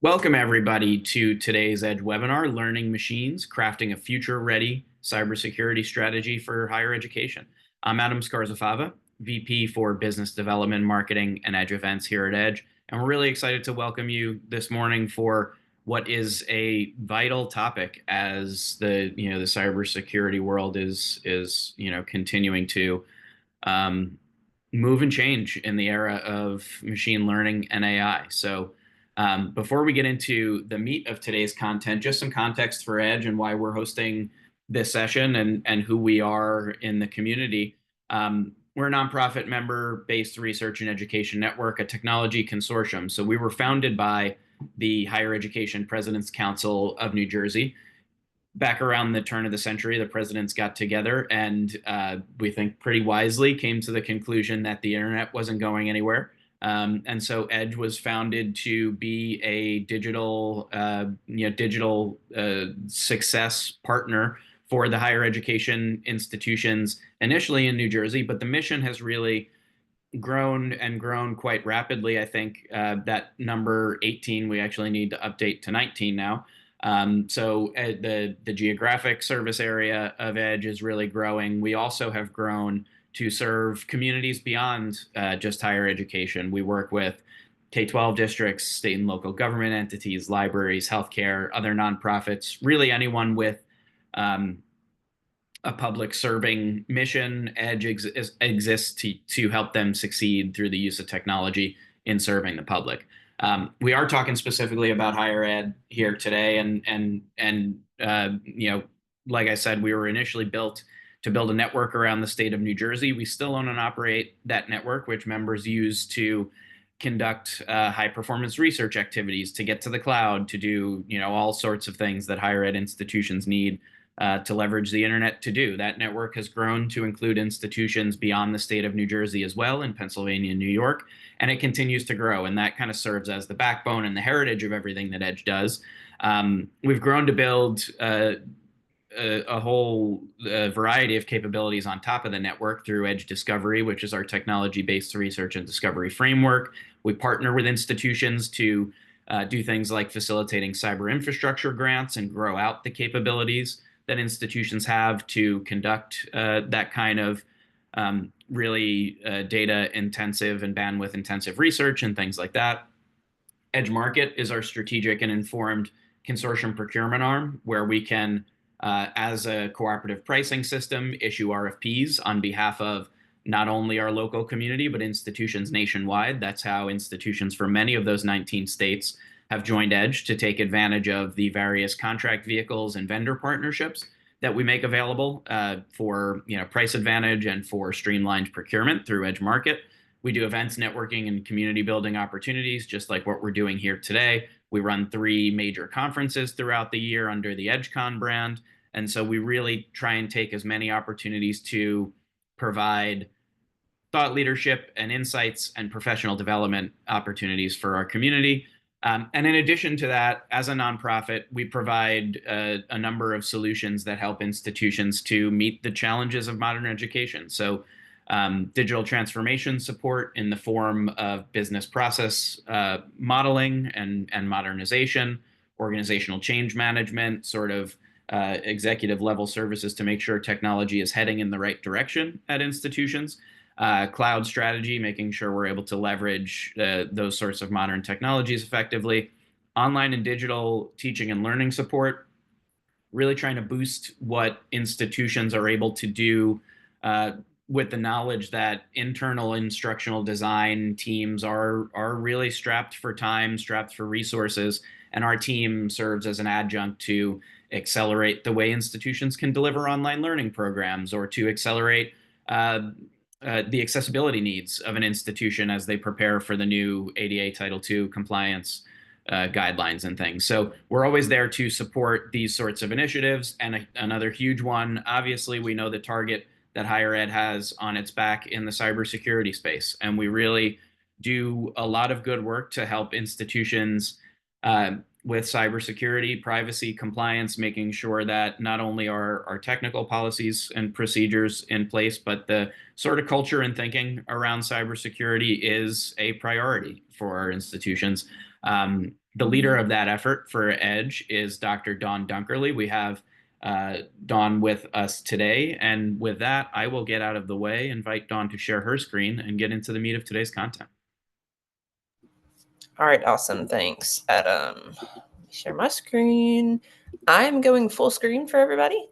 Welcome, everybody, to today's Edge webinar, Learning Machines, Crafting a Future-Ready Cybersecurity Strategy for Higher Education. I'm Adam Scarzafava, VP for Business Development, Marketing, and Edge Events here at Edge, and we're really excited to welcome you this morning for what is a vital topic as the cybersecurity world is continuing to move and change in the era of machine learning and AI. So before we get into the meat of today's content, just some context for Edge and why we're hosting this session and who we are in the community. We're a nonprofit member-based research and education network, a technology consortium. So we were founded by the Higher Education President's Council of New Jersey. Back around the turn of the century, the presidents got together and we think pretty wisely came to the conclusion that the internet wasn't going anywhere. And so Edge was founded to be a digital success partner for the higher education institutions, initially in New Jersey, but the mission has really grown and grown quite rapidly. I think that number 18, we actually need to update to 19 now. So the geographic service area of Edge is really growing. We also have grown to serve communities beyond just higher education. We work with K-12 districts, state and local government entities, libraries, healthcare, other nonprofits, really anyone with a public serving mission. Edge exists to help them succeed through the use of technology in serving the public. We are talking specifically about higher ed here today, and like I said, we were initially built to build a network around the state of New Jersey. We still own and operate that network, which members use to conduct high performance research activities, to get to the cloud, to do all sorts of things that higher ed institutions need to leverage the internet to do. That network has grown to include institutions beyond the state of New Jersey as well, in Pennsylvania and New York, and it continues to grow. And that kind of serves as the backbone and the heritage of everything that Edge does. We've grown to build a whole variety of capabilities on top of the network through Edge Discovery, which is our technology-based research and discovery framework. We partner with institutions to do things like facilitating cyber infrastructure grants and grow out the capabilities that institutions have to conduct that kind of really data intensive and bandwidth intensive research and things like that. Edge Market is our strategic and informed consortium procurement arm, where we can, as a cooperative pricing system, issue RFPs on behalf of not only our local community, but institutions nationwide. That's how institutions from many of those 19 states have joined Edge to take advantage of the various contract vehicles and vendor partnerships that we make available for price advantage and for streamlined procurement through Edge Market. We do events, networking, and community building opportunities, just like what we're doing here today. We run 3 major conferences throughout the year under the EdgeCon brand. And so we really try and take as many opportunities to provide thought leadership and insights and professional development opportunities for our community. And in addition to that, as a nonprofit, we provide a number of solutions that help institutions to meet the challenges of modern education. So digital transformation support in the form of business process modeling and modernization, organizational change management, sort of executive level services to make sure technology is heading in the right direction at institutions. Cloud strategy, making sure we're able to leverage those sorts of modern technologies effectively. Online and digital teaching and learning support, really trying to boost what institutions are able to do with the knowledge that internal instructional design teams are really strapped for time, strapped for resources, and our team serves as an adjunct to accelerate the way institutions can deliver online learning programs, or to accelerate the accessibility needs of an institution as they prepare for the new ADA Title II compliance guidelines and things. So we're always there to support these sorts of initiatives. And another huge one, obviously, we know the target that higher ed has on its back in the cybersecurity space. And we really do a lot of good work to help institutions with cybersecurity, privacy, compliance, making sure that not only are our technical policies and procedures in place, but the sort of culture and thinking around cybersecurity is a priority for our institutions. The leader of that effort for Edge is Dr. Dawn Dunkerley. We have Dawn with us today. And with that, I will get out of the way, invite Dawn to share her screen, and get into the meat of today's content. All right, awesome. Thanks, Adam. Share my screen. I'm going full screen for everybody.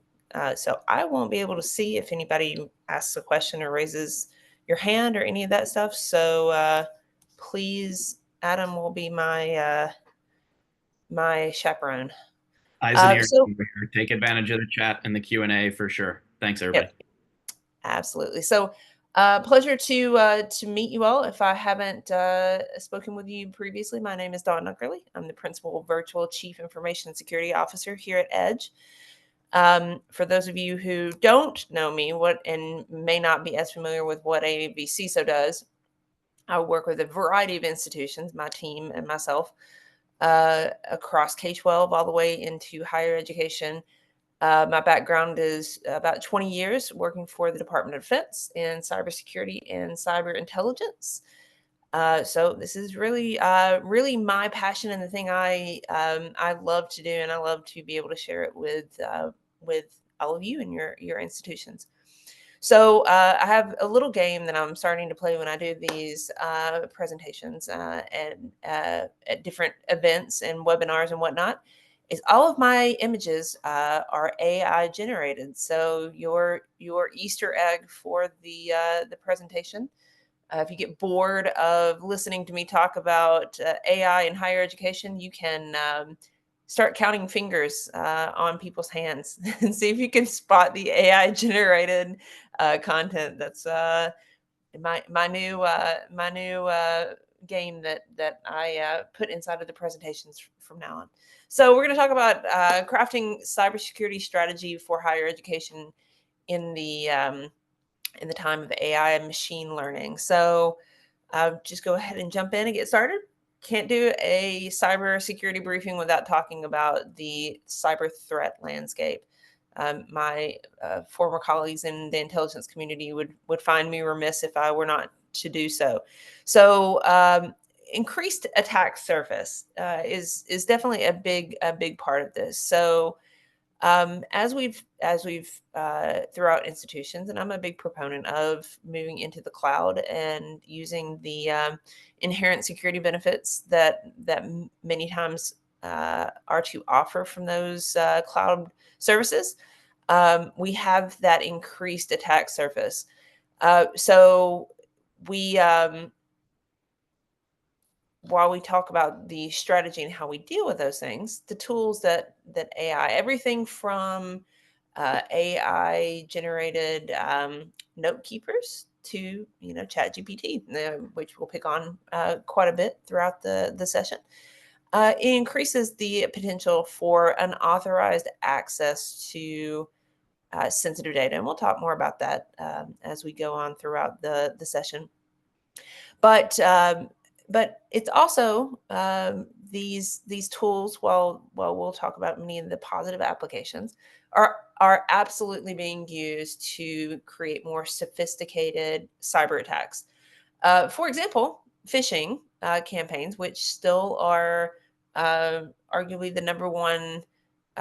So I won't be able to see if anybody asks a question or raises your hand or any of that stuff. So please, Adam will be my my chaperone. Eyes and ears. So Take advantage of the chat and the Q&A for sure. Thanks, everybody. yep, absolutely. So pleasure to meet you all. If I haven't spoken with you previously, my name is Dawn Dunkerley. I'm the Principal Virtual Chief Information Security Officer here at Edge. For those of you who don't know me and may not be as familiar with what a VCISO does, I work with a variety of institutions, my team and myself, across K-12 all the way into higher education. My background is about 20 years working for the Department of Defense in cybersecurity and cyber intelligence. So this is really my passion and the thing I love to do, and I love to be able to share it with all of you and your institutions. So I have a little game that I'm starting to play when I do these presentations and at different events and webinars and whatnot. Is all of my images are AI generated. So your Easter egg for the presentation. If you get bored of listening to me talk about AI in higher education, you can start counting fingers on people's hands and see if you can spot the AI generated content. That's my new game that I put inside of the presentations from now on. So we're going to talk about crafting cybersecurity strategy for higher education in the time of AI and machine learning. So just go ahead and jump in and get started. Can't do a cybersecurity briefing without talking about the cyber threat landscape. My former colleagues in the intelligence community would find me remiss if I were not to do so. So increased attack surface is definitely a big part of this. So as we've throughout institutions, and I'm a big proponent of moving into the cloud and using the inherent security benefits that many times are to offer from those cloud services. We have that increased attack surface. So we while we talk about the strategy and how we deal with those things, the tools that AI, everything from AI generated note keepers to ChatGPT, which we'll pick on quite a bit throughout the session. It increases the potential for unauthorized access to sensitive data, and we'll talk more about that as we go on throughout the session. But it's also these tools. While we'll talk about many of the positive applications, are absolutely being used to create more sophisticated cyber attacks. For example, phishing campaigns, which still are arguably the number one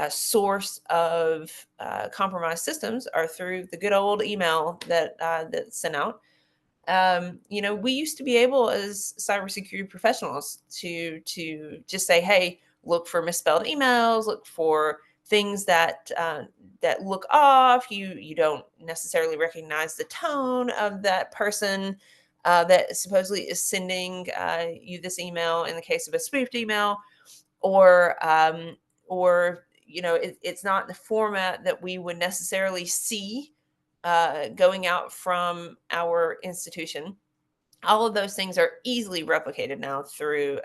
source of compromised systems, are through the good old email that's sent out. We used to be able as cybersecurity professionals to just say, hey, look for misspelled emails, look for things that look off. You don't necessarily recognize the tone of that person that supposedly is sending you this email in the case of a spoofed email, or it's not the format that we would necessarily see going out from our institution. All of those things are easily replicated now through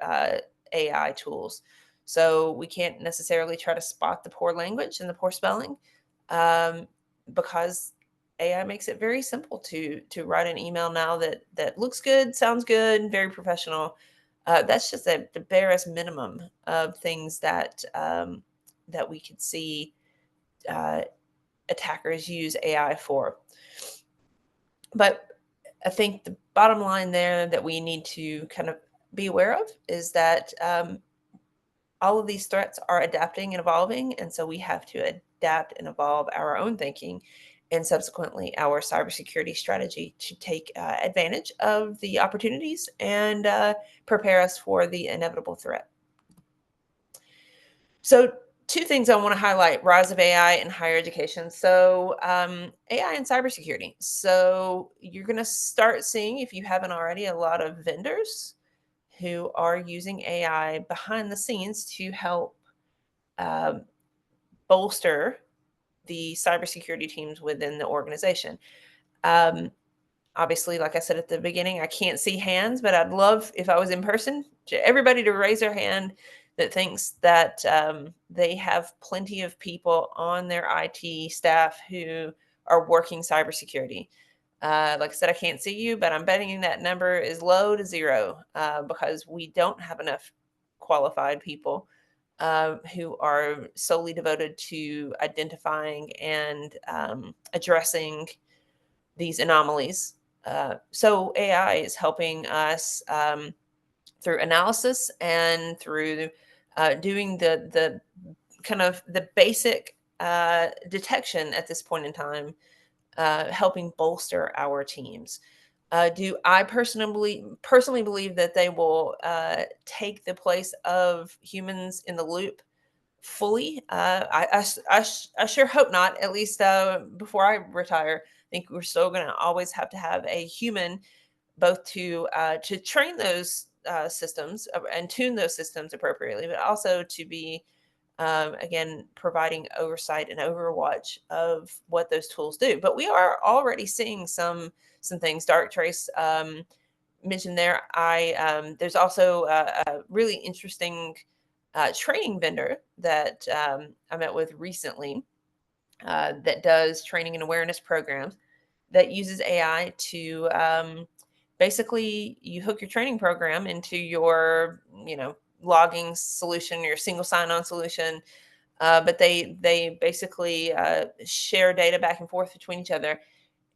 AI tools. So we can't necessarily try to spot the poor language and the poor spelling because AI makes it very simple to write an email now that looks good, sounds good, very professional, That's just the barest minimum of things that that we could see uh, attackers use AI for. But I think the bottom line there that we need to kind of be aware of is that all of these threats are adapting and evolving. And so we have to adapt and evolve our own thinking and subsequently our cybersecurity strategy to take advantage of the opportunities and prepare us for the inevitable threat. So, two things I want to highlight: rise of AI in higher education. So, AI and cybersecurity. So, you're going to start seeing, if you haven't already, a lot of vendors who are using AI behind the scenes to help um, bolster the cybersecurity teams within the organization. Um, Obviously, like I said at the beginning, I can't see hands, but I'd love, if I was in person, everybody to raise their hand that thinks that they have plenty of people on their IT staff who are working cybersecurity. Like I said, I can't see you, but I'm betting that number is low to zero because we don't have enough qualified people who are solely devoted to identifying and addressing these anomalies. So AI is helping us through analysis and through doing the kind of the basic detection at this point in time, helping bolster our teams. Do I personally believe that they will take the place of humans in the loop fully? I sure hope not. At least before I retire, I think we're still going to always have to have a human, both to train those systems and tune those systems appropriately, but also to be again providing oversight and overwatch of what those tools do. But we are already seeing some things. Dark Trace mentioned there. I There's also a really interesting training vendor that I met with recently that does training and awareness programs that uses AI to basically you hook your training program into your logging solution, your single sign-on solution. But they basically share data back and forth between each other,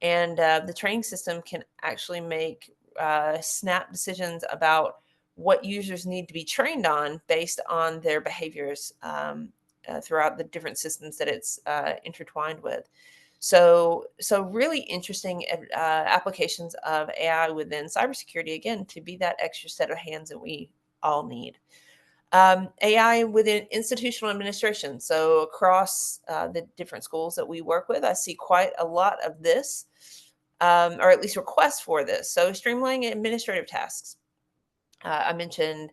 and the training system can actually make snap decisions about what users need to be trained on based on their behaviors throughout the different systems that it's intertwined with. So really interesting applications of AI within cybersecurity, again, to be that extra set of hands that we all need. AI within institutional administration. So across the different schools that we work with, I see quite a lot of this, or at least requests for this. So streamlining administrative tasks. I mentioned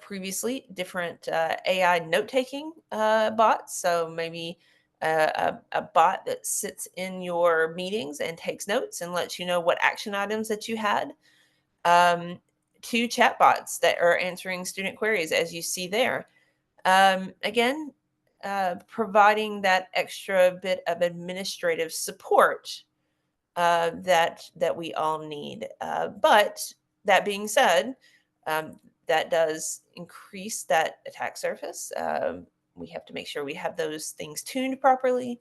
previously different AI note taking bots. So maybe a bot that sits in your meetings and takes notes and lets you know what action items that you had. Um, to chatbots that are answering student queries, as you see there. Again, providing that extra bit of administrative support that we all need. But that being said, that does increase that attack surface. We have to make sure we have those things tuned properly.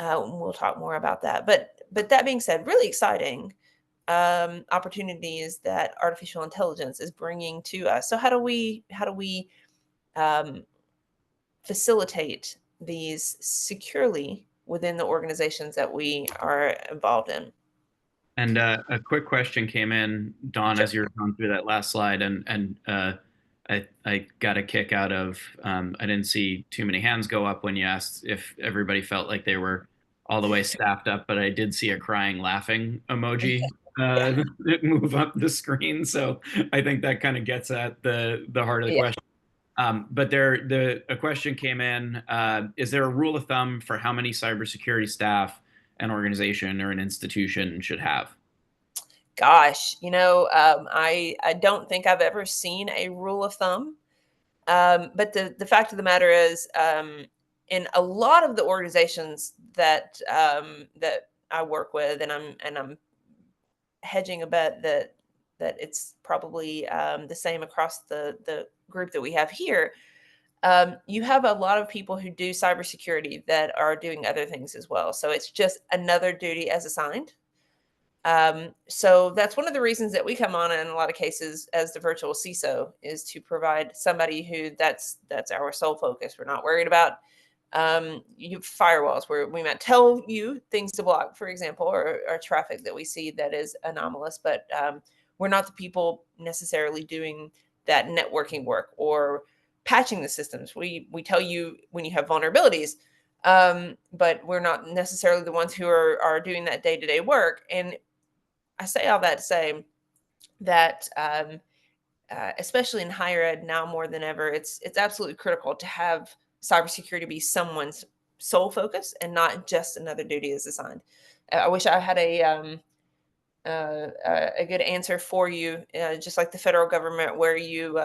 We'll talk more about that. But that being said, really exciting opportunities that artificial intelligence is bringing to us. So how do we um, facilitate these securely within the organizations that we are involved in? And a quick question came in, Don, Sure. as you were going through that last slide, and I got a kick out of I didn't see too many hands go up when you asked if everybody felt like they were all the way staffed up, but I did see a crying, laughing emoji Yeah. move up the screen, so I think that kind of gets at the heart of the Yeah. question. But a question came in: is there a rule of thumb for how many cybersecurity staff an organization or an institution should have? Gosh, I don't think I've ever seen a rule of thumb. But the fact of the matter is, in a lot of the organizations that I work with, and I'm hedging a bet that that it's probably the same across the group that we have here. You have a lot of people who do cybersecurity that are doing other things as well. So it's just another duty as assigned. So that's one of the reasons that we come on in a lot of cases as the virtual CISO, is to provide somebody who that's our sole focus. We're not worried about you firewalls where we might tell you things to block, for example, or traffic that we see that is anomalous, but we're not the people necessarily doing that networking work or patching the systems. We tell you when you have vulnerabilities, but we're not necessarily the ones who are doing that day-to-day work. And I say all that to say that especially in higher ed now more than ever, it's absolutely critical to have cybersecurity be someone's sole focus and not just another duty is assigned. I wish I had a good answer for you, just like the federal government, where you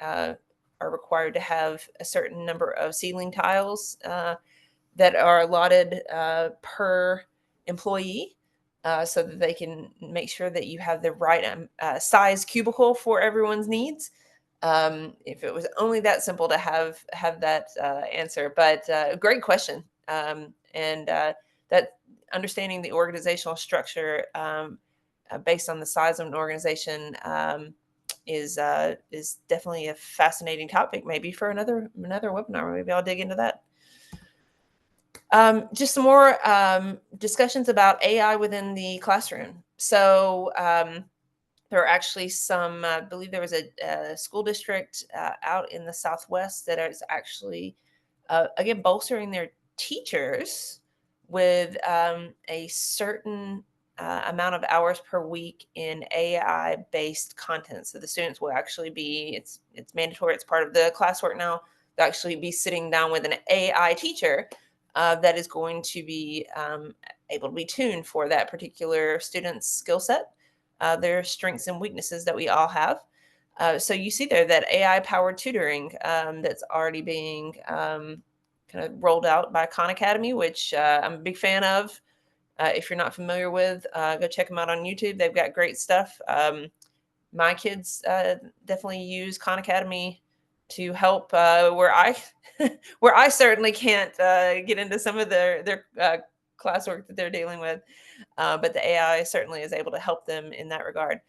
are required to have a certain number of ceiling tiles that are allotted per employee, so that they can make sure that you have the right size cubicle for everyone's needs. If it was only that simple to have that answer, but great question. And that understanding the organizational structure based on the size of an organization is definitely a fascinating topic. Maybe for another webinar, maybe I'll dig into that. Just some more discussions about AI within the classroom. So there are actually some, I believe there was a school district out in the Southwest that is actually, again, bolstering their teachers with a certain amount of hours per week in AI-based content. So the students will actually be, it's mandatory, it's part of the classwork now, they'll actually be sitting down with an AI teacher that is going to be able to be tuned for that particular student's skill set, their strengths and weaknesses that we all have. So you see there that AI-powered tutoring that's already being kind of rolled out by Khan Academy, which I'm a big fan of. If you're not familiar with, go check them out on YouTube. They've got great stuff. My kids definitely use Khan Academy to help where I where I certainly can't get into some of their classwork that they're dealing with, but the AI certainly is able to help them in that regard.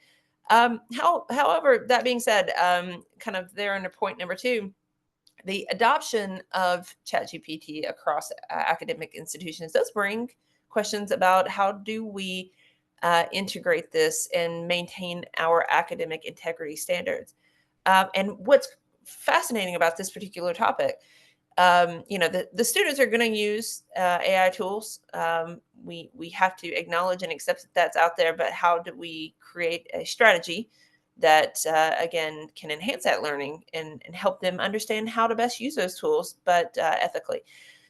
However, that being said, kind of there under point number two, the adoption of ChatGPT across academic institutions does bring questions about how do we integrate this and maintain our academic integrity standards. And what's fascinating about this particular topic, the students are going to use AI tools. We have to acknowledge and accept that that's out there, but how do we create a strategy that again can enhance that learning and help them understand how to best use those tools, but ethically.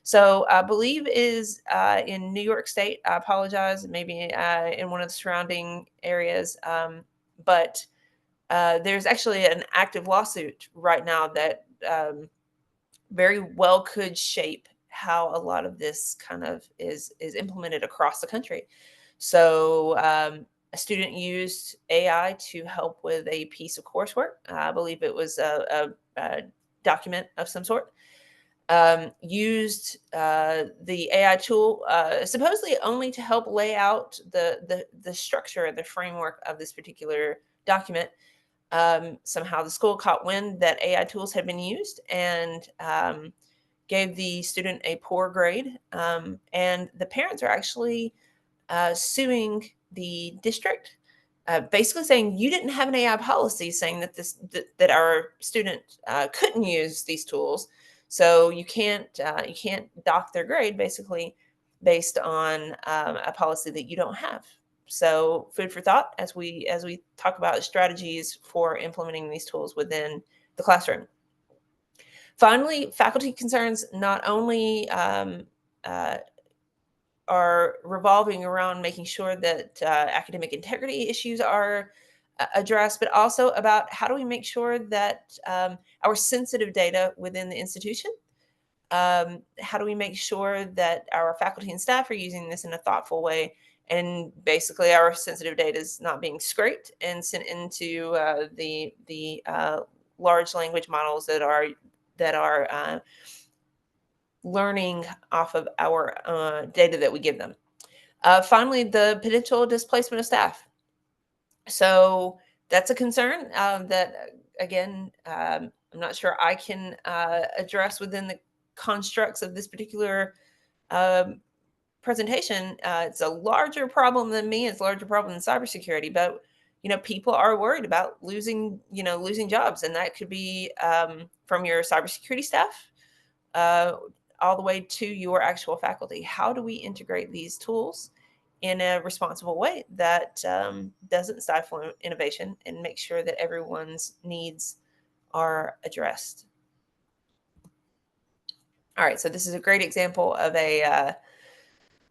So I believe is in New York State. I apologize, maybe in one of the surrounding areas, but there's actually an active lawsuit right now that very well could shape how a lot of this kind of is implemented across the country. So a student used AI to help with a piece of coursework. I believe it was a document of some sort. Used the AI tool supposedly only to help lay out the structure and the framework of this particular document. Somehow the school caught wind that AI tools had been used and gave the student a poor grade. And the parents are actually suing the district, basically saying you didn't have an AI policy saying that our student couldn't use these tools, so you can't dock their grade basically based on a policy that you don't have. So food for thought as we talk about strategies for implementing these tools within the classroom. Finally, faculty concerns not only are revolving around making sure that academic integrity issues are addressed, but also about how do we make sure that our sensitive data within the institution, how do we make sure that our faculty and staff are using this in a thoughtful way and basically our sensitive data is not being scraped and sent into the large language models that are learning off of our data that we give them. Finally, the potential displacement of staff. So that's a concern that, again, I'm not sure I can address within the constructs of this particular um, presentation. It's a larger problem than me. It's a larger problem than cybersecurity, but people are worried about losing jobs, and that could be from your cybersecurity staff uh, all the way to your actual faculty. How do we integrate these tools in a responsible way that doesn't stifle innovation and make sure that everyone's needs are addressed? All right, so this is a great example of a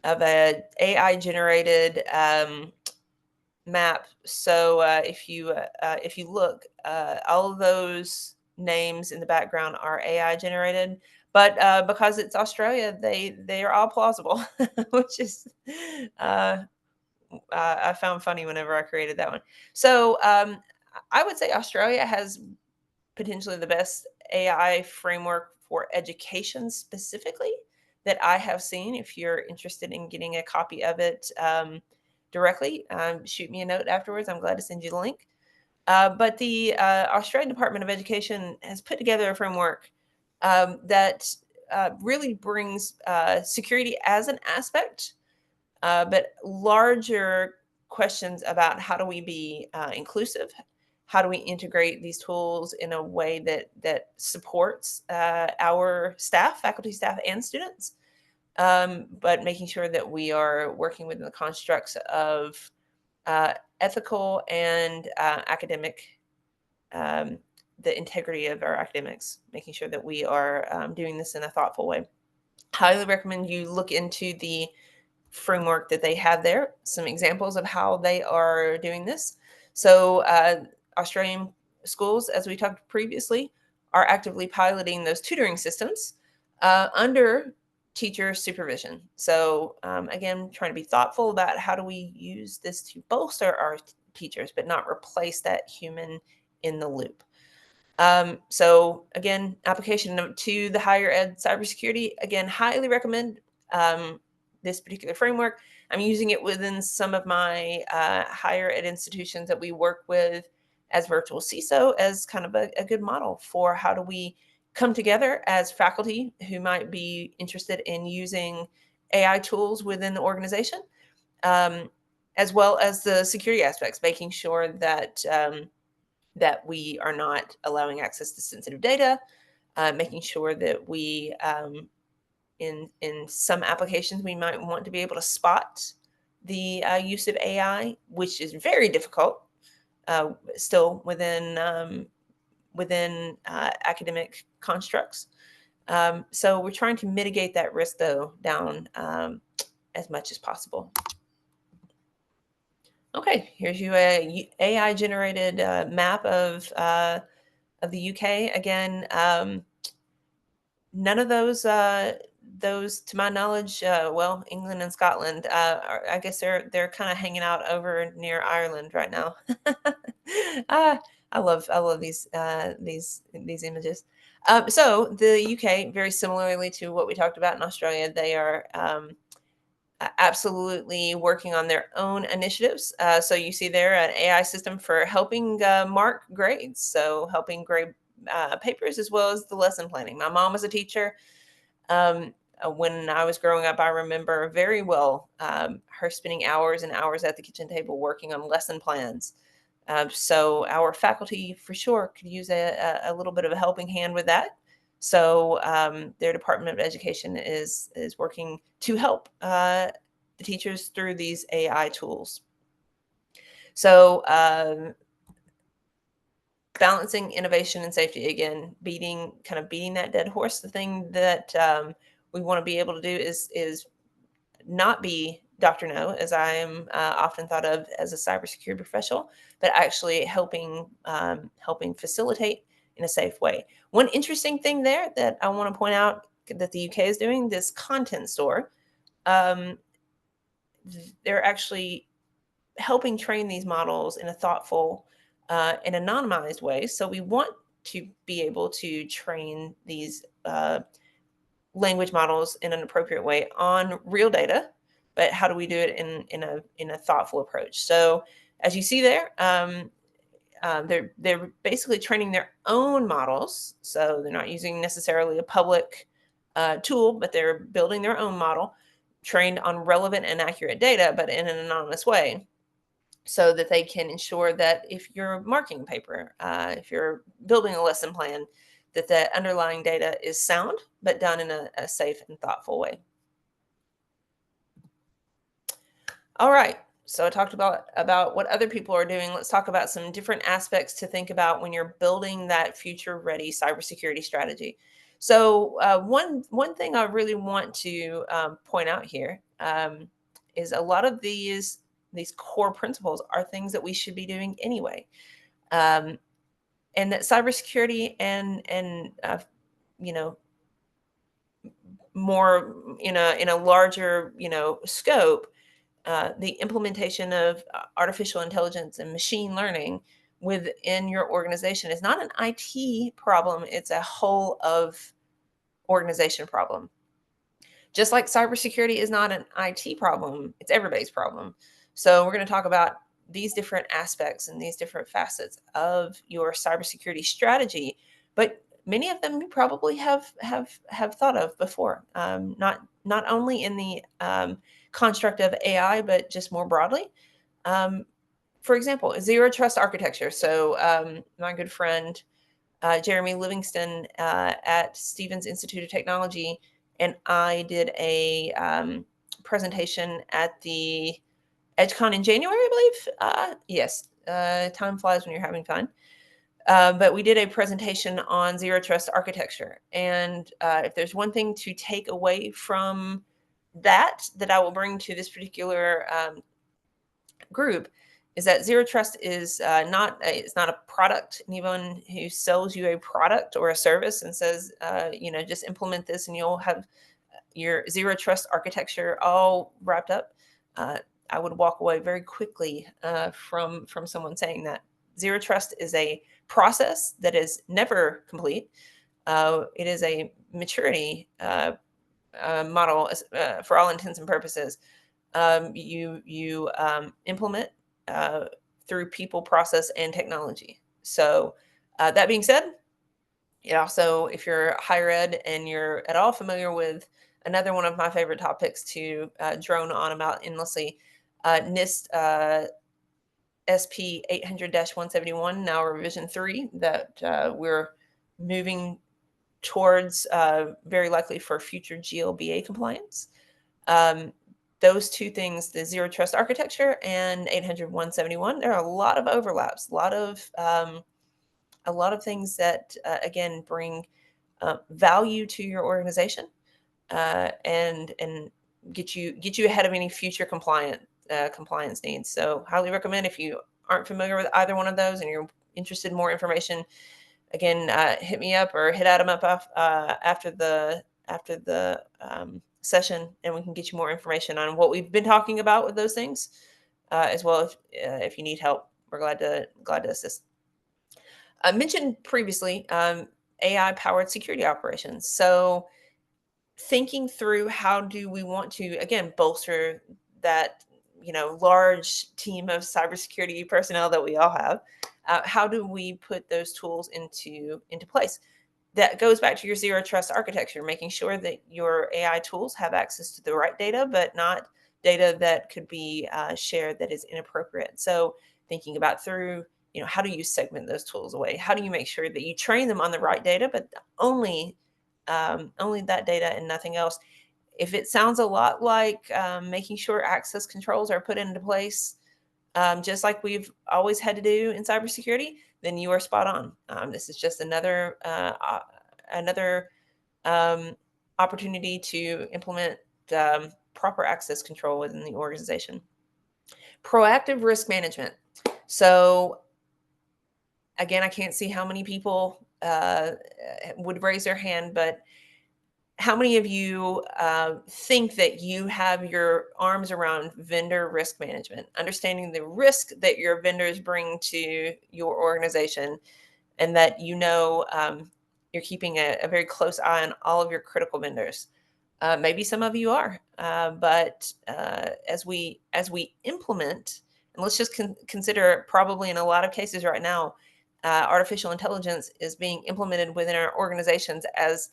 AI generated map. So if you look, all of those names in the background are AI generated, but because it's Australia, they are all plausible, which is uh, I found funny whenever I created that one. So I would say Australia has potentially the best AI framework for education specifically that I have seen. If you're interested in getting a copy of it directly, shoot me a note afterwards. I'm glad to send you the link. But the Australian Department of Education has put together a framework that really brings security as an aspect, but larger questions about how do we be inclusive, how do we integrate these tools in a way that supports our staff, faculty, staff, and students, but making sure that we are working within the constructs of ethical and academic, um, the integrity of our academics, making sure that we are doing this in a thoughtful way. Highly recommend you look into the framework that they have there, some examples of how they are doing this. So, Australian schools, as we talked previously, are actively piloting those tutoring systems under teacher supervision. So, again, trying to be thoughtful about how do we use this to bolster our teachers, but not replace that human in the loop. So again, application to the higher ed cybersecurity, again, highly recommend this particular framework. I'm using it within some of my higher ed institutions that we work with as virtual CISO as kind of a good model for how do we come together as faculty who might be interested in using AI tools within the organization, um, as well as the security aspects, making sure that we are not allowing access to sensitive data, making sure that we, in some applications, we might want to be able to spot the use of AI, which is very difficult still within academic constructs. So we're trying to mitigate that risk though down as much as possible. Okay, here's you a AI generated map of the UK. Again, none of those, to my knowledge, well, England and Scotland, I guess they're kind of hanging out over near Ireland right now. Ah, I love these images. So the UK, very similarly to what we talked about in Australia, they are absolutely working on their own initiatives. So you see there an AI system for helping mark grades, so helping grade papers as well as the lesson planning. My mom was a teacher. When I was growing up, I remember very well her spending hours and hours at the kitchen table working on lesson plans. So our faculty for sure could use a little bit of a helping hand with that. So their Department of Education is working to help the teachers through these AI tools. So balancing innovation and safety, again, beating that dead horse. The thing that we want to be able to do is not be Dr. No, as I am often thought of as a cybersecurity professional, but actually helping facilitate in a safe way. One interesting thing there that I want to point out that the UK is doing, this content store, they're actually helping train these models in a thoughtful and anonymized way. So we want to be able to train these language models in an appropriate way on real data, but how do we do it in a thoughtful approach? So as you see there, they're basically training their own models, so they're not using necessarily a public tool, but they're building their own model trained on relevant and accurate data, but in an anonymous way, so that they can ensure that if you're marking a paper, if you're building a lesson plan, that the underlying data is sound, but done in a safe and thoughtful way. All right. So I talked about what other people are doing. Let's talk about some different aspects to think about when you're building that future-ready cybersecurity strategy. So one thing I really want to point out here is a lot of these core principles are things that we should be doing anyway, um, and that cybersecurity and you know more in a larger scope, the implementation of artificial intelligence and machine learning within your organization is not an IT problem, it's a whole of organization problem. Just like cybersecurity is not an IT problem, it's everybody's problem. So we're going to talk about these different aspects and these different facets of your cybersecurity strategy, but many of them you probably have thought of before, not only in the construct of AI, but just more broadly. Um, for example, zero trust architecture. So my good friend Jeremy Livingston at Stevens Institute of Technology and I did a presentation at the EdgeCon in January, I believe. Yes, time flies when you're having fun. But we did a presentation on zero trust architecture. And if there's one thing to take away from that I will bring to this particular group, is that zero trust is it's not a product. Anyone who sells you a product or a service and says, just implement this and you'll have your zero trust architecture all wrapped up, I would walk away very quickly from someone saying that. Zero trust is a process that is never complete. It is a maturity model for all intents and purposes. You implement through people, process, and technology. So that being said, it also, if you're higher ed and you're at all familiar with another one of my favorite topics to drone on about endlessly, NIST SP 800-171, now revision 3, that we're moving towards very likely for future GLBA compliance. Those two things, the zero trust architecture and 800-171, there are a lot of overlaps, a lot of things that again bring value to your organization and get you ahead of any future compliance needs. So highly recommend, if you aren't familiar with either one of those and you're interested in more information, again, hit me up or hit Adam up after the session, and we can get you more information on what we've been talking about with those things, as well. If you need help, we're glad to assist. I mentioned previously AI powered security operations. So thinking through, how do we want to again bolster that large team of cybersecurity personnel that we all have? How do we put those tools into place? That goes back to your zero trust architecture, making sure that your AI tools have access to the right data, but not data that could be shared that is inappropriate. So thinking about through, how do you segment those tools away? How do you make sure that you train them on the right data, but only that data and nothing else? If it sounds a lot like making sure access controls are put into place, just like we've always had to do in cybersecurity, then you are spot on. This is just another opportunity to implement proper access control within the organization. Proactive risk management. So again, I can't see how many people would raise their hand, but how many of you think that you have your arms around vendor risk management, understanding the risk that your vendors bring to your organization, and that you're keeping a very close eye on all of your critical vendors? Maybe some of you are, but as we implement, and let's just consider, probably in a lot of cases right now, artificial intelligence is being implemented within our organizations as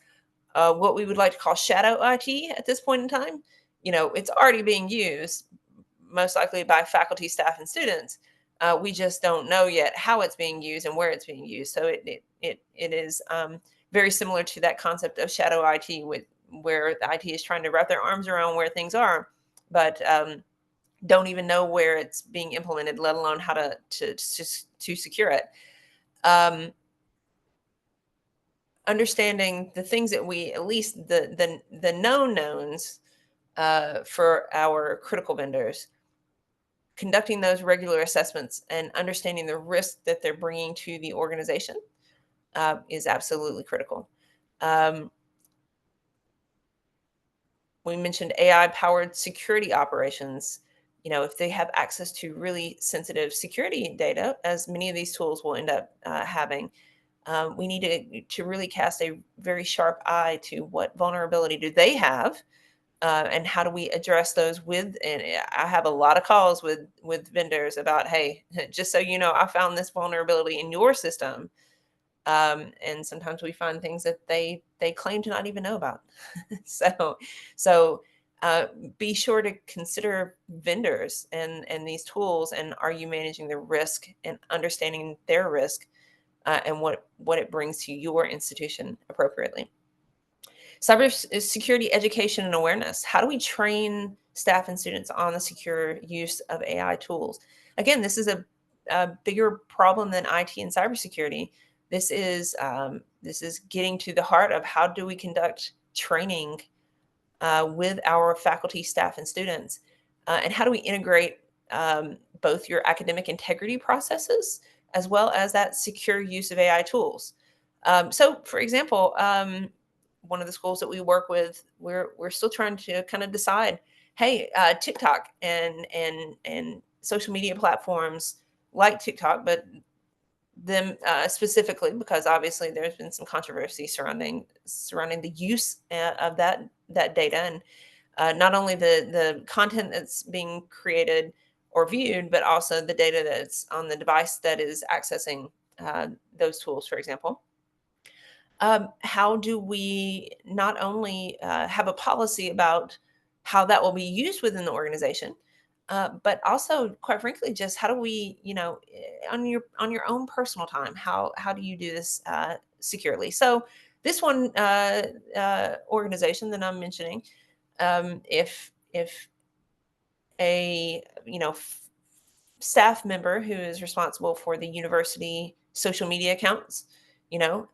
what we would like to call shadow IT at this point in time. It's already being used, most likely by faculty, staff, and students. We just don't know yet how it's being used and where it's being used. So it is very similar to that concept of shadow IT, with where the IT is trying to wrap their arms around where things are, but don't even know where it's being implemented, let alone how to secure it. Understanding the things that we, at least the known knowns for our critical vendors, conducting those regular assessments and understanding the risk that they're bringing to the organization is absolutely critical. We mentioned AI powered security operations. If they have access to really sensitive security data, as many of these tools will end up having, we need to really cast a very sharp eye to what vulnerability do they have, and how do we address those with. And I have a lot of calls with vendors about, hey, just so you know, I found this vulnerability in your system. And sometimes we find things that they claim to not even know about. so so be sure to consider vendors and these tools, and are you managing the risk and understanding their risk, and what it brings to your institution appropriately. Cybersecurity education and awareness. How do we train staff and students on the secure use of AI tools? Again, this is a bigger problem than IT and cybersecurity. This is getting to the heart of how do we conduct training with our faculty, staff, and students, and how do we integrate both your academic integrity processes as well as that secure use of AI tools. So, for example, one of the schools that we work with, we're still trying to kind of decide, hey, TikTok and social media platforms like TikTok, but them specifically, because obviously there's been some controversy surrounding the use of that data, and not only the content that's being created or viewed, but also the data that's on the device that is accessing those tools, for example. How do we not only have a policy about how that will be used within the organization, but also, quite frankly, just how do we, on your own personal time, how do you do this securely? So this one organization that I'm mentioning, if a staff member who is responsible for the university social media accounts,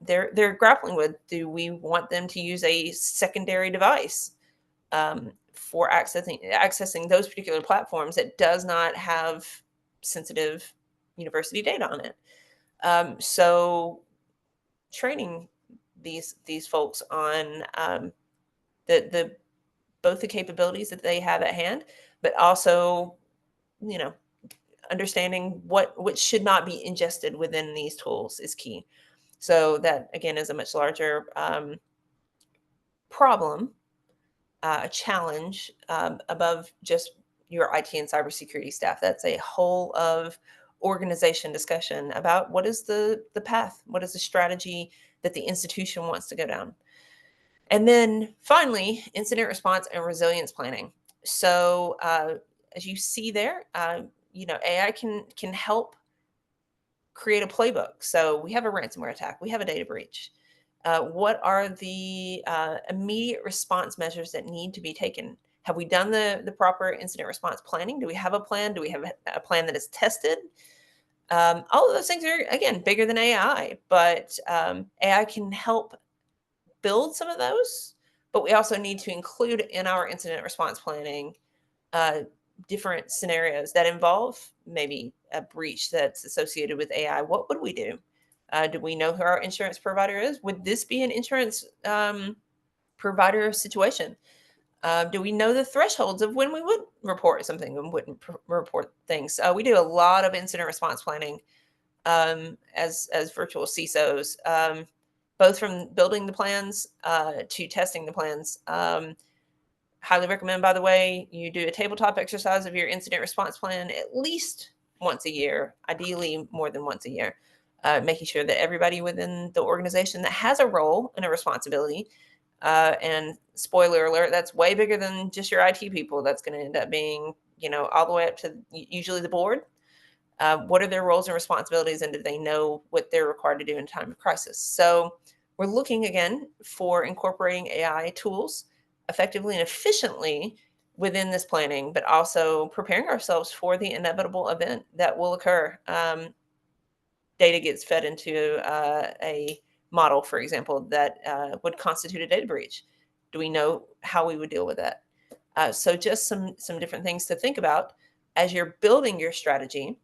they're grappling with, do we want them to use a secondary device for accessing those particular platforms that does not have sensitive university data on it? So training these folks on the both the capabilities that they have at hand, but also, you know understanding what should not be ingested within these tools is key. So that, again, is a much larger problem, a challenge, above just your IT and cybersecurity staff. That's a whole of organization discussion about what is the path, what is the strategy that the institution wants to go down. And then finally, incident response and resilience planning. So as you see there, AI can help create a playbook. So we have a ransomware attack, we have a data breach. What are the immediate response measures that need to be taken? Have we done the proper incident response planning? Do we have a plan? Do we have a plan that is tested? All of those things are, again, bigger than AI, but AI can help build some of those. But we also need to include in our incident response planning uh, different scenarios that involve maybe a breach that's associated with AI. What would we do? Do we know who our insurance provider is? Would this be an insurance provider situation. Do we know the thresholds of when we would report something and wouldn't report things? We do a lot of incident response planning as virtual CISOs, both from building the plans to testing the plans. Highly recommend, by the way, you do a tabletop exercise of your incident response plan at least once a year, ideally more than once a year, making sure that everybody within the organization that has a role and a responsibility, and spoiler alert, that's way bigger than just your IT people. That's going to end up being, all the way up to usually the board. What are their roles and responsibilities, and do they know what they're required to do in time of crisis? So we're looking again for incorporating AI tools effectively and efficiently within this planning, but also preparing ourselves for the inevitable event that will occur. Data gets fed into a model, for example, that would constitute a data breach. Do we know how we would deal with that? So just some different things to think about as you're building your strategy.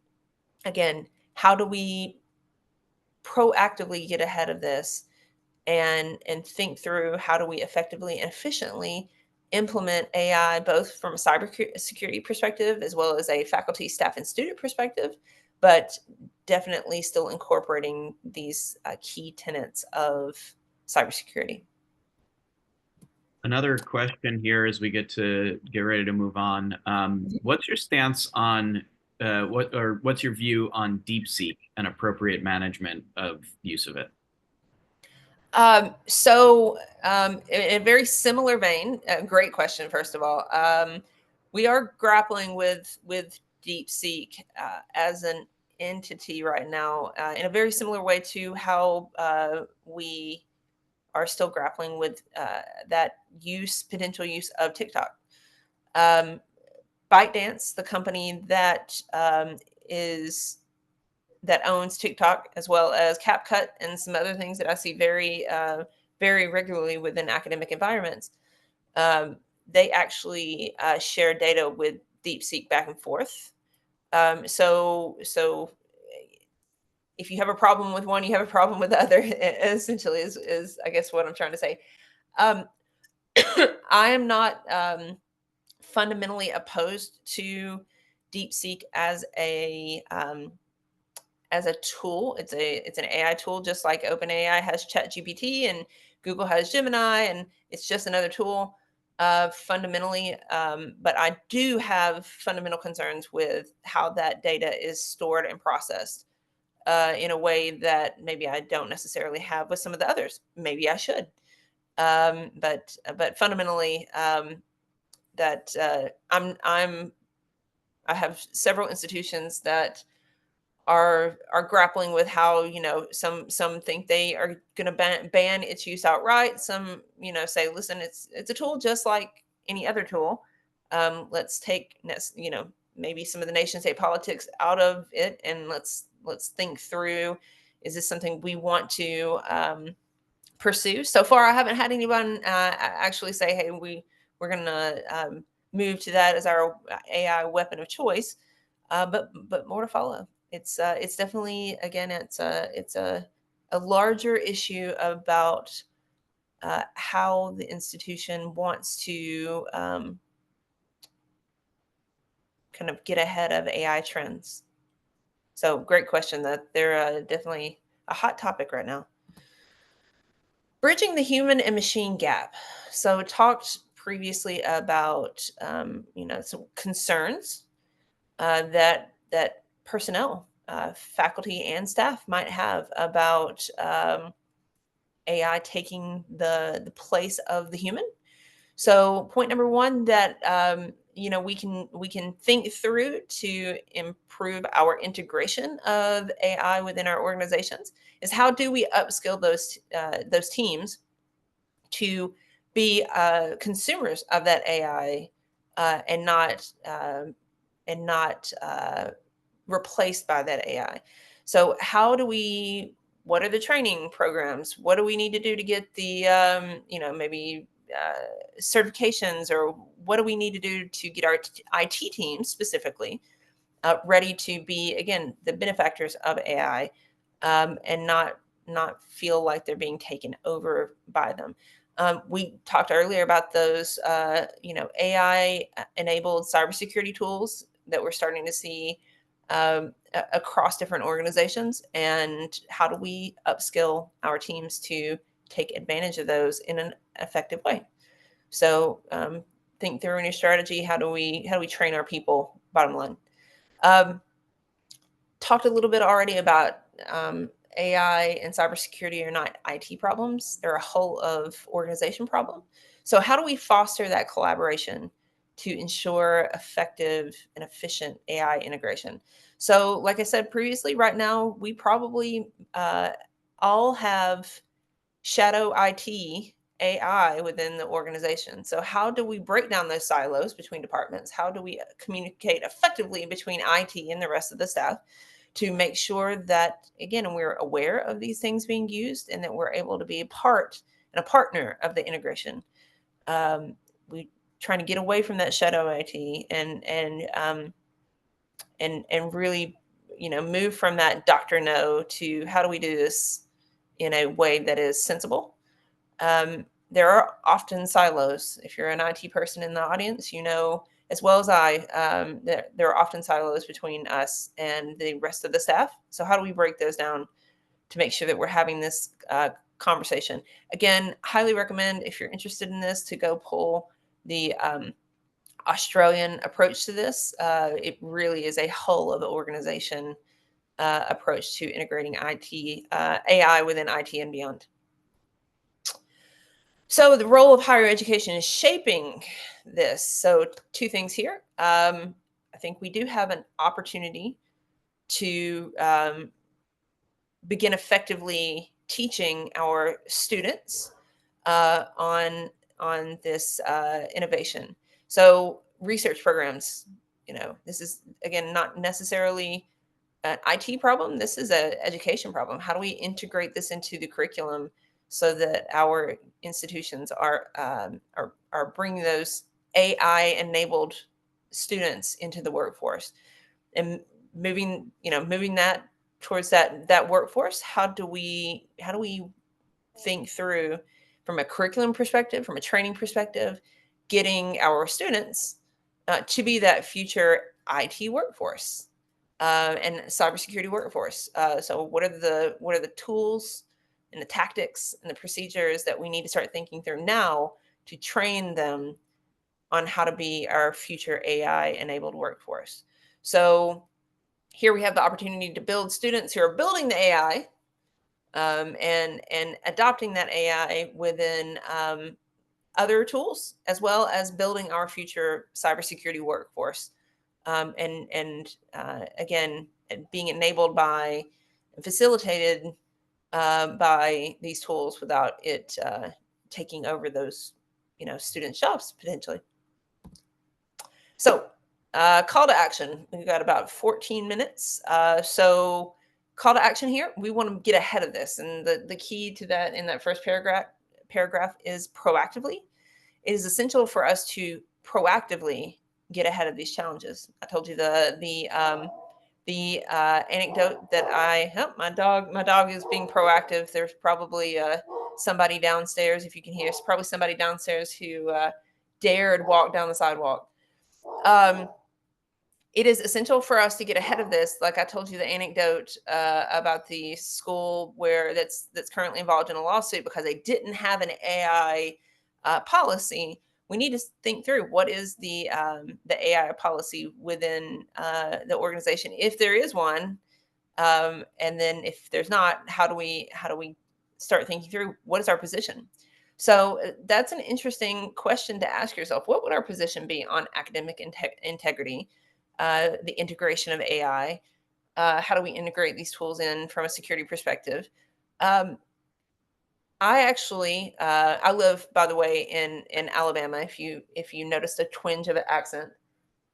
Again, how do we proactively get ahead of this and think through how do we effectively and efficiently implement AI, both from a cybersecurity perspective as well as a faculty, staff, and student perspective, but definitely still incorporating these key tenets of cybersecurity. Another question here as we get ready to move on. What's your stance on what's your view on DeepSeek and appropriate management of use of it? In a very similar vein, great question, first of all. We are grappling with DeepSeek as an entity right now in a very similar way to how we are still grappling with that potential use of TikTok. Um, ByteDance, the company that owns TikTok, as well as CapCut and some other things that I see very regularly within academic environments. Um, they actually share data with DeepSeek back and forth. So if you have a problem with one, you have a problem with the other. Essentially, is I guess what I'm trying to say. Um, I am not fundamentally opposed to DeepSeek as a tool. It's an AI tool, just like OpenAI has ChatGPT and Google has Gemini, and it's just another tool fundamentally. But I do have fundamental concerns with how that data is stored and processed in a way that maybe I don't necessarily have with some of the others. Maybe I should. But fundamentally, that I have several institutions that are grappling with how some think they are going to ban its use outright. Some say, listen, it's a tool just like any other tool. Let's take maybe some of the nation state politics out of it, and let's think through, is this something we want to pursue? So far I haven't had anyone actually say, hey, we're going to move to that as our AI weapon of choice, but more to follow. It's definitely, again, it's a larger issue about how the institution wants to kind of get ahead of AI trends. So great question. That they're definitely a hot topic right now. Bridging the human and machine gap. So talked previously about some concerns that personnel, faculty and staff might have about AI taking the place of the human. So point number one that we can think through to improve our integration of AI within our organizations is, how do we upskill those teams to be consumers of that AI and not replaced by that AI. So what are the training programs? What do we need to do to get the, maybe certifications, or what do we need to do to get our IT team specifically ready to be, again, the benefactors of AI, and not feel like they're being taken over by them. We talked earlier about those, AI-enabled cybersecurity tools that we're starting to see across different organizations, and how do we upskill our teams to take advantage of those in an effective way? So think through your strategy. How do we train our people? Bottom line. Um, Talked a little bit already about AI and cybersecurity are not IT problems; they're a whole of organization problem. So how do we foster that collaboration to ensure effective and efficient AI integration? So, like I said previously, right now we probably all have shadow IT AI within the organization. So, how do we break down those silos between departments? How do we communicate effectively between IT and the rest of the staff to make sure that, again, we're aware of these things being used and that we're able to be a part and a partner of the integration? We trying to get away from that shadow IT and really, move from that Dr. No to how do we do this in a way that is sensible. There are often silos. If you're an IT person in the audience, you know as well as I, there are often silos between us and the rest of the staff. So how do we break those down to make sure that we're having this conversation? Again, highly recommend, if you're interested in this, to go pull the Australian approach to this. It really is a whole of the organization approach to integrating IT, AI within IT and beyond. So the role of higher education is shaping this. So two things here. I think we do have an opportunity to begin effectively teaching our students on this innovation. So research programs. This is again not necessarily an IT problem. This is an education problem. How do we integrate this into the curriculum so that our institutions are bringing those AI enabled students into the workforce and moving that towards that workforce? How do we think through, from a curriculum perspective, from a training perspective, getting our students to be that future IT workforce and cybersecurity workforce? So what are the tools and the tactics and the procedures that we need to start thinking through now to train them on how to be our future AI enabled workforce? So here we have the opportunity to build students who are building the AI and adopting that AI within other tools, as well as building our future cybersecurity workforce. And again, being enabled by and facilitated by these tools without it taking over those student jobs potentially. So, call to action. We've got about 14 minutes. So, call to action here. We want to get ahead of this, and the key to that in that first paragraph is proactively. It is essential for us to proactively get ahead of these challenges. I told you the anecdote that my dog is being proactive. There's probably somebody downstairs. If you can hear, it's probably somebody downstairs who dared walk down the sidewalk. um, it is essential for us to get ahead of this. Like I told you, the anecdote about the school where that's currently involved in a lawsuit because they didn't have an AI policy. We need to think through what is the AI policy within the organization, if there is one, and then if there's not, how do we start thinking through what is our position? So that's an interesting question to ask yourself. What would our position be on academic integrity, the integration of AI? How do we integrate these tools in from a security perspective? Um, I live, by the way, in Alabama. If you noticed a twinge of an accent,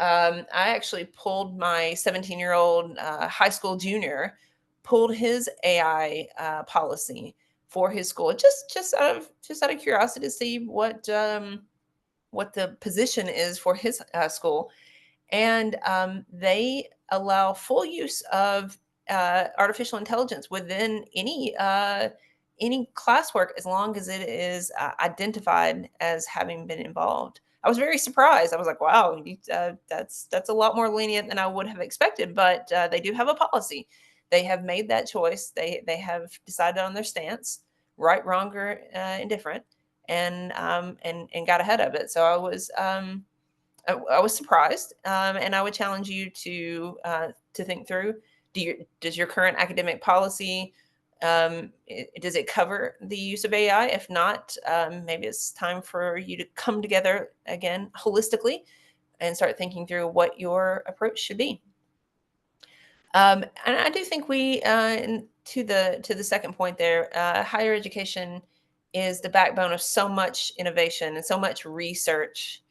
I actually pulled my 17-year-old high school junior, pulled his AI policy for his school, just out of curiosity to see what the position is for his school. And they allow full use of artificial intelligence within any classwork as long as it is identified as having been involved. I was very surprised. I was like, "Wow, that's a lot more lenient than I would have expected." But they do have a policy. They have made that choice. They have decided on their stance, right, wrong, or indifferent, and got ahead of it. So I was surprised, and I would challenge you to think through: does your current academic policy, does it cover the use of AI? If not, maybe it's time for you to come together again holistically and start thinking through what your approach should be. And I do think to the second point there, higher education is the backbone of so much innovation and so much research,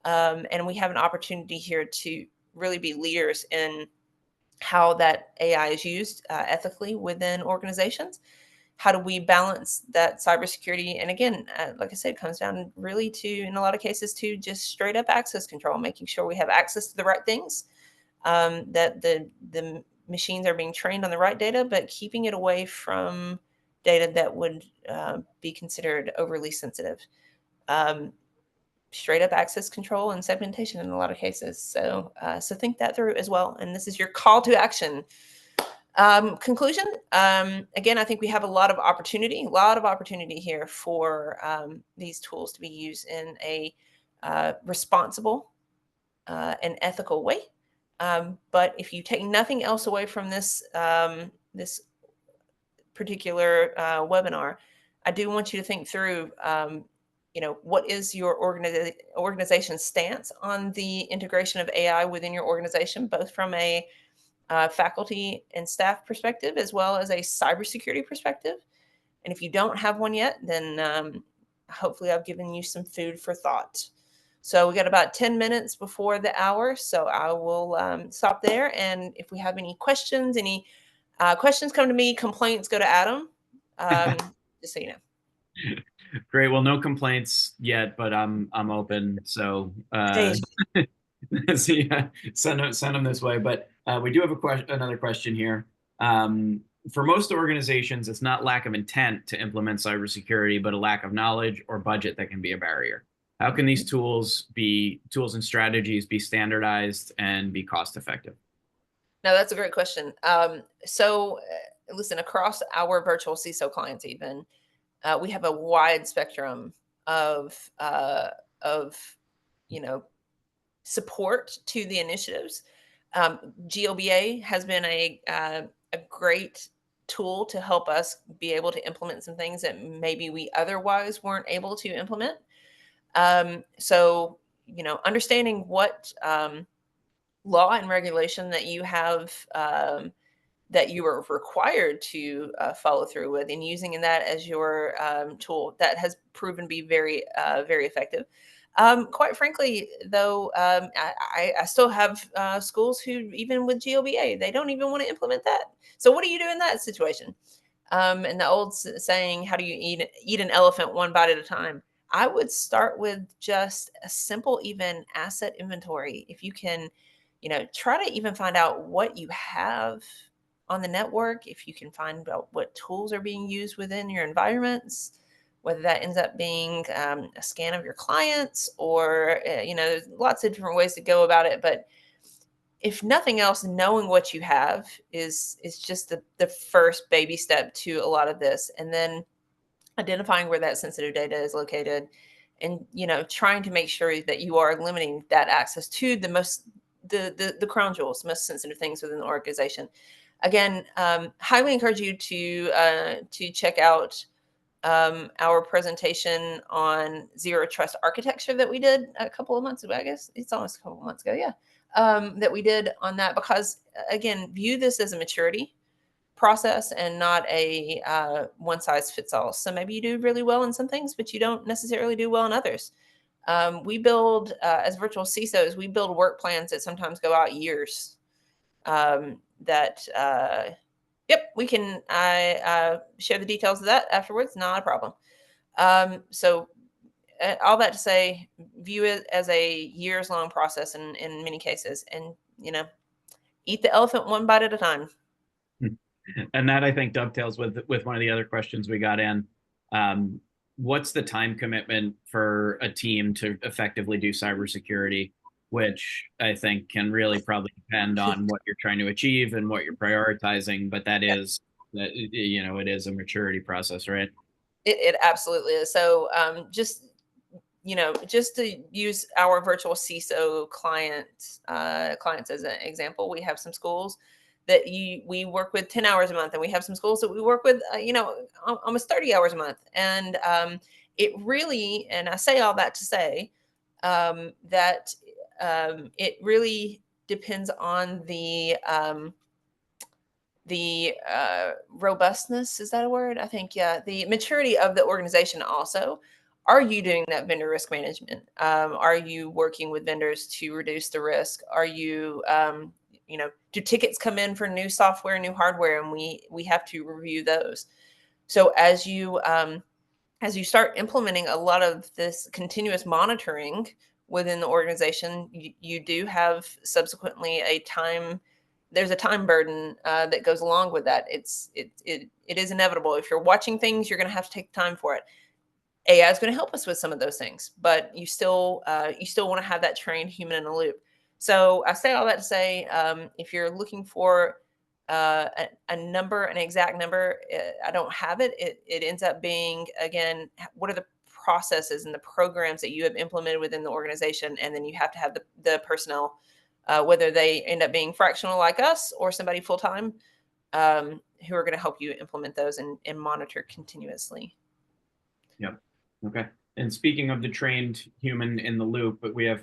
and we have an opportunity here to really be leaders in how that AI is used ethically within organizations. How do we balance that cybersecurity? And again, like I said, it comes down really to, in a lot of cases, to just straight up access control, making sure we have access to the right things, that the machines are being trained on the right data, but keeping it away from data that would be considered overly sensitive. Um, Straight up access control and segmentation in a lot of cases. So think that through as well. And this is your call to action. Conclusion. Again, I think we have a lot of opportunity here for these tools to be used in a responsible and ethical way. But if you take nothing else away from this particular webinar, I do want you to think through, what is your organization's stance on the integration of AI within your organization, both from a faculty and staff perspective, as well as a cybersecurity perspective. And if you don't have one yet, then hopefully I've given you some food for thought. So we got about 10 minutes before the hour, so I will stop there. And if we have any questions, questions come to me, complaints go to Adam. Just so you know. Great. Well, no complaints yet, but I'm open. So Hey, so yeah, send them this way. But we do have another question here. For most organizations, it's not lack of intent to implement cybersecurity, but a lack of knowledge or budget that can be a barrier. How can these tools and strategies be standardized and be cost effective? no, that's a great question. Listen, across our virtual CISO clients, even we have a wide spectrum of of you know support to the initiatives. GLBA has been a great tool to help us be able to implement some things that maybe we otherwise weren't able to implement. Understanding what law and regulation that you have, that you are required to follow through with, and using that as your tool, that has proven to be very effective. Quite frankly, though, I still have schools who, even with GOBA, they don't even want to implement that. So what do you do in that situation? And the old saying, "How do you eat an elephant one bite at a time?" I would start with just a simple, even asset inventory. If you can, try to even find out what you have on the network. If you can find out what tools are being used within your environments, whether that ends up being a scan of your clients, or there's lots of different ways to go about it. But if nothing else, knowing what you have is just the first baby step to a lot of this. And then identifying where that sensitive data is located, and trying to make sure that you are limiting that access to the crown jewels, most sensitive things within the organization. Again, highly encourage you to check out our presentation on zero trust architecture that we did a couple of months ago. I guess it's almost a couple of months ago. Yeah. That we did on that, because again, view this as a maturity process and not a one size fits all. So maybe you do really well in some things, but you don't necessarily do well in others. We build, as virtual CISOs, we build work plans that sometimes go out years. Yep, we can. I share the details of that afterwards. Not a problem. All that to say, view it as a years long process in many cases, and eat the elephant one bite at a time. And that I think dovetails with one of the other questions we got in. Um, what's the time commitment for a team to effectively do cybersecurity? Which I think can really probably depend on what you're trying to achieve and what you're prioritizing. But that Yeah, is that it is a maturity process, right? it absolutely is. So just to use our virtual CISO clients as an example, we have some schools that we work with 10 hours a month, and we have some schools that we work with, almost 30 hours a month. And it really, and I say all that to say that it really depends on the robustness, is that a word? I think, yeah, the maturity of the organization also. Are you doing that vendor risk management? Are you working with vendors to reduce the risk? Are you do tickets come in for new software, new hardware, and we have to review those? So as you start implementing a lot of this continuous monitoring within the organization, you do have subsequently there's a time burden that goes along with that. It is inevitable. If you're watching things, you're going to have to take time for it. AI is going to help us with some of those things, but you still want to have that trained human in the loop. So I say all that to say, if you're looking for a number, an exact number, I don't have it. It ends up being, again, what are the processes and the programs that you have implemented within the organization, and then you have to have the personnel, whether they end up being fractional like us or somebody full time, who are going to help you implement those and monitor continuously. Yep. Okay. And speaking of the trained human in the loop, but we have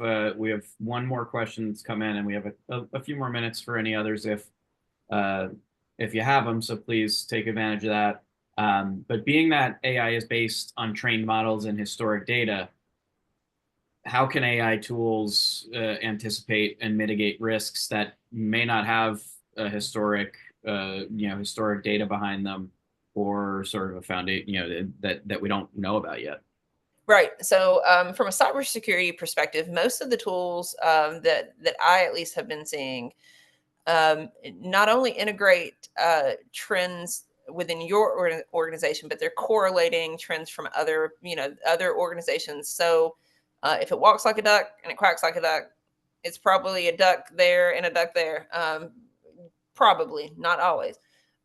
one more question that's come in, and we have a few more minutes for any others uh, if you have them. So please take advantage of that. But being that AI is based on trained models and historic data, how can AI tools anticipate and mitigate risks that may not have a historic data behind them, or sort of a foundation, that we don't know about yet? Right. So, from a cybersecurity perspective, most of the tools that I at least have been seeing not only integrate trends within your organization, but they're correlating trends from other organizations. So, if it walks like a duck and it quacks like a duck, it's probably a duck there and a duck there. Probably, not always.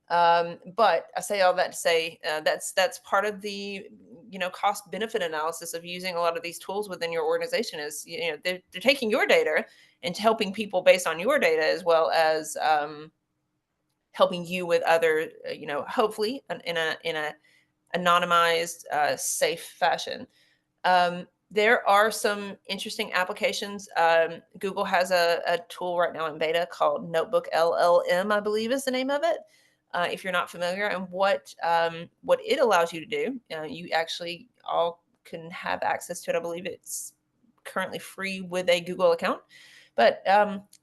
But I say all that to say that's part of the cost benefit analysis of using a lot of these tools within your organization. Is they're taking your data and helping people based on your data, as well as helping you with other hopefully in a anonymized, safe fashion. There are some interesting applications. Google has a tool right now in beta called Notebook LLM, I believe is the name of it. If you're not familiar, and what it allows you to do, you actually all can have access to it. I believe it's currently free with a Google account. But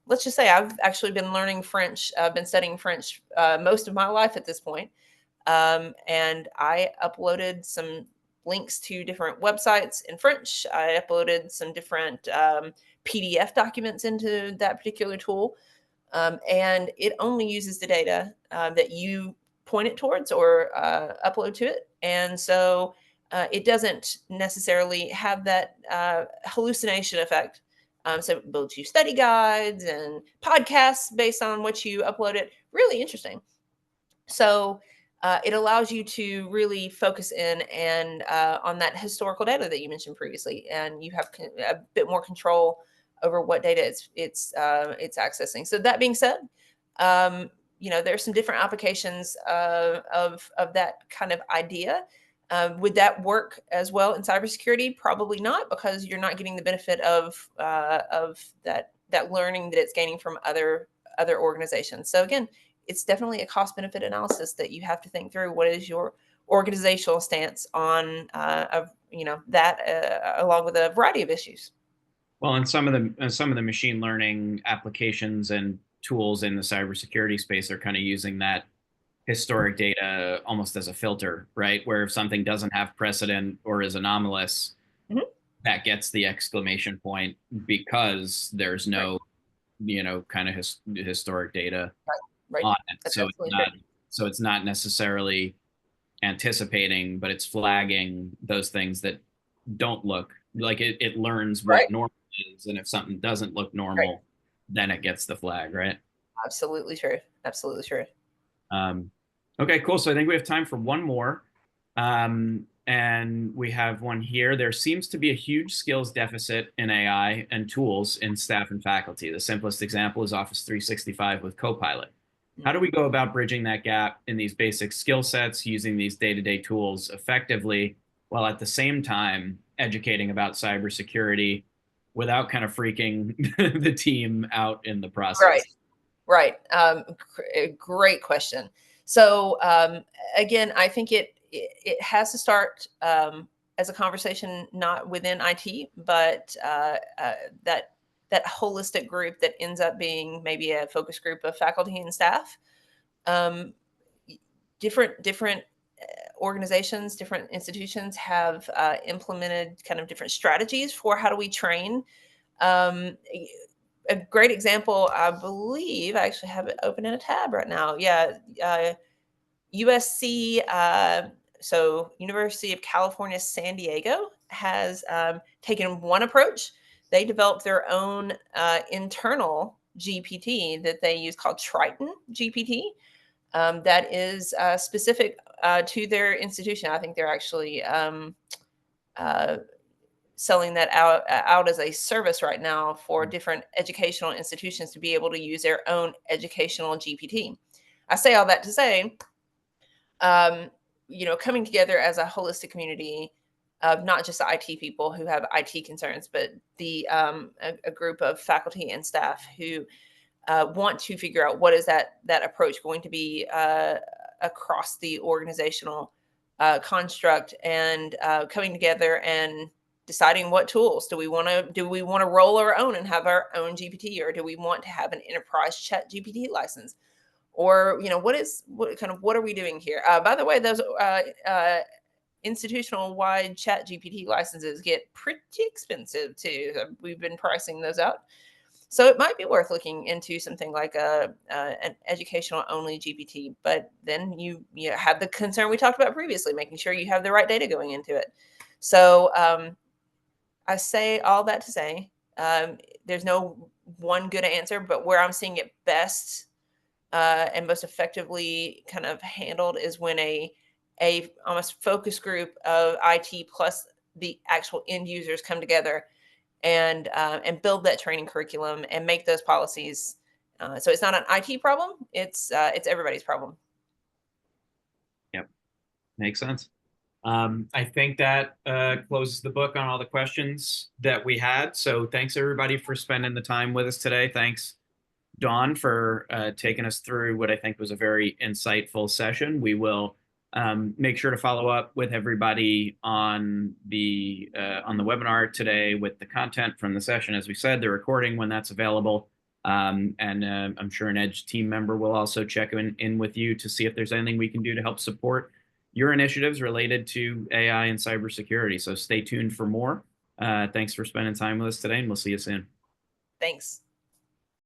let's just say I've actually been learning French. I've been studying French most of my life at this point. And I uploaded some links to different websites in French. I uploaded some different PDF documents into that particular tool. And it only uses the data that you point it towards or upload to it. And so it doesn't necessarily have that hallucination effect. So it builds you study guides and podcasts based on what you upload it. Really interesting. So it allows you to really focus in and on that historical data that you mentioned previously, and you have a bit more control over what data it's accessing. So that being said, there's some different applications of that kind of idea. Would that work as well in cybersecurity? Probably not, because you're not getting the benefit of that learning that it's gaining from other organizations. So again, it's definitely a cost benefit analysis that you have to think through. What is your organizational stance on that along with a variety of issues? Well, and some of the machine learning applications and tools in the cybersecurity space are kind of using that historic data almost as a filter, right? Where if something doesn't have precedent or is anomalous, Mhm. that gets the exclamation point because there's Right, no, kind of historic data right, right. on it. That's So absolutely true. So it's not necessarily anticipating, but it's flagging those things that don't look like it learns Right. what normal is. And if something doesn't look Right. normal, then it gets the flag, right? Absolutely true. Absolutely true. Um, okay, cool. So I think we have time for one more. And we have one here. There seems to be a huge skills deficit in AI and tools in staff and faculty. The simplest example is Office 365 with Copilot. How do Mm. we go about bridging that gap in these basic skill sets, using these day-to-day tools effectively, while at the same time educating about cybersecurity without kind of freaking the team out in the Right. process? Right. Great question. So again, I think it has to start as a conversation not within IT, but that that holistic group that ends up being maybe a focus group of faculty and staff. Um, different organizations, different institutions have implemented kind of different strategies for how do we train. Um, a great example, I believe, I actually have it open in a tab right now. Yeah, USC, so University of California, San Diego, has taken one approach. They developed their own internal GPT that they use called Triton GPT. That is specific to their institution. I think they're actually uh, selling that out as a service right now for different educational institutions to be able to use their own educational GPT. I say all that to say, um, coming together as a holistic community of not just the IT people who have IT concerns, but the a group of faculty and staff who want to figure out what is that approach going to be across the organizational construct, and coming together and deciding what tools do we want to roll our own and have our own GPT, or do we want to have an enterprise chat GPT license, or what are we doing here? By the way, those institutional wide chat GPT licenses get pretty expensive too. We've been pricing those out. So it might be worth looking into something like an educational only GPT, but then you have the concern we talked about previously, making sure you have the right data going into it. So I say all that to say, there's no one good answer, but where I'm seeing it best and most effectively kind of handled is when a almost focus group of IT plus the actual end users come together and build that training curriculum and make those policies. So it's not an IT problem; it's everybody's problem. Yep, makes sense. I think that closes the book on all the questions that we had. So thanks everybody for spending the time with us today. Thanks, Dawn, for taking us through what I think was a very insightful session. We will make sure to follow up with everybody on the webinar today with the content from the session. As we said, the recording when that's available. And I'm sure an Edge team member will also check in with you to see if there's anything we can do to help support your initiatives related to AI and cybersecurity. So stay tuned for more. Thanks for spending time with us today, and we'll see you soon. Thanks.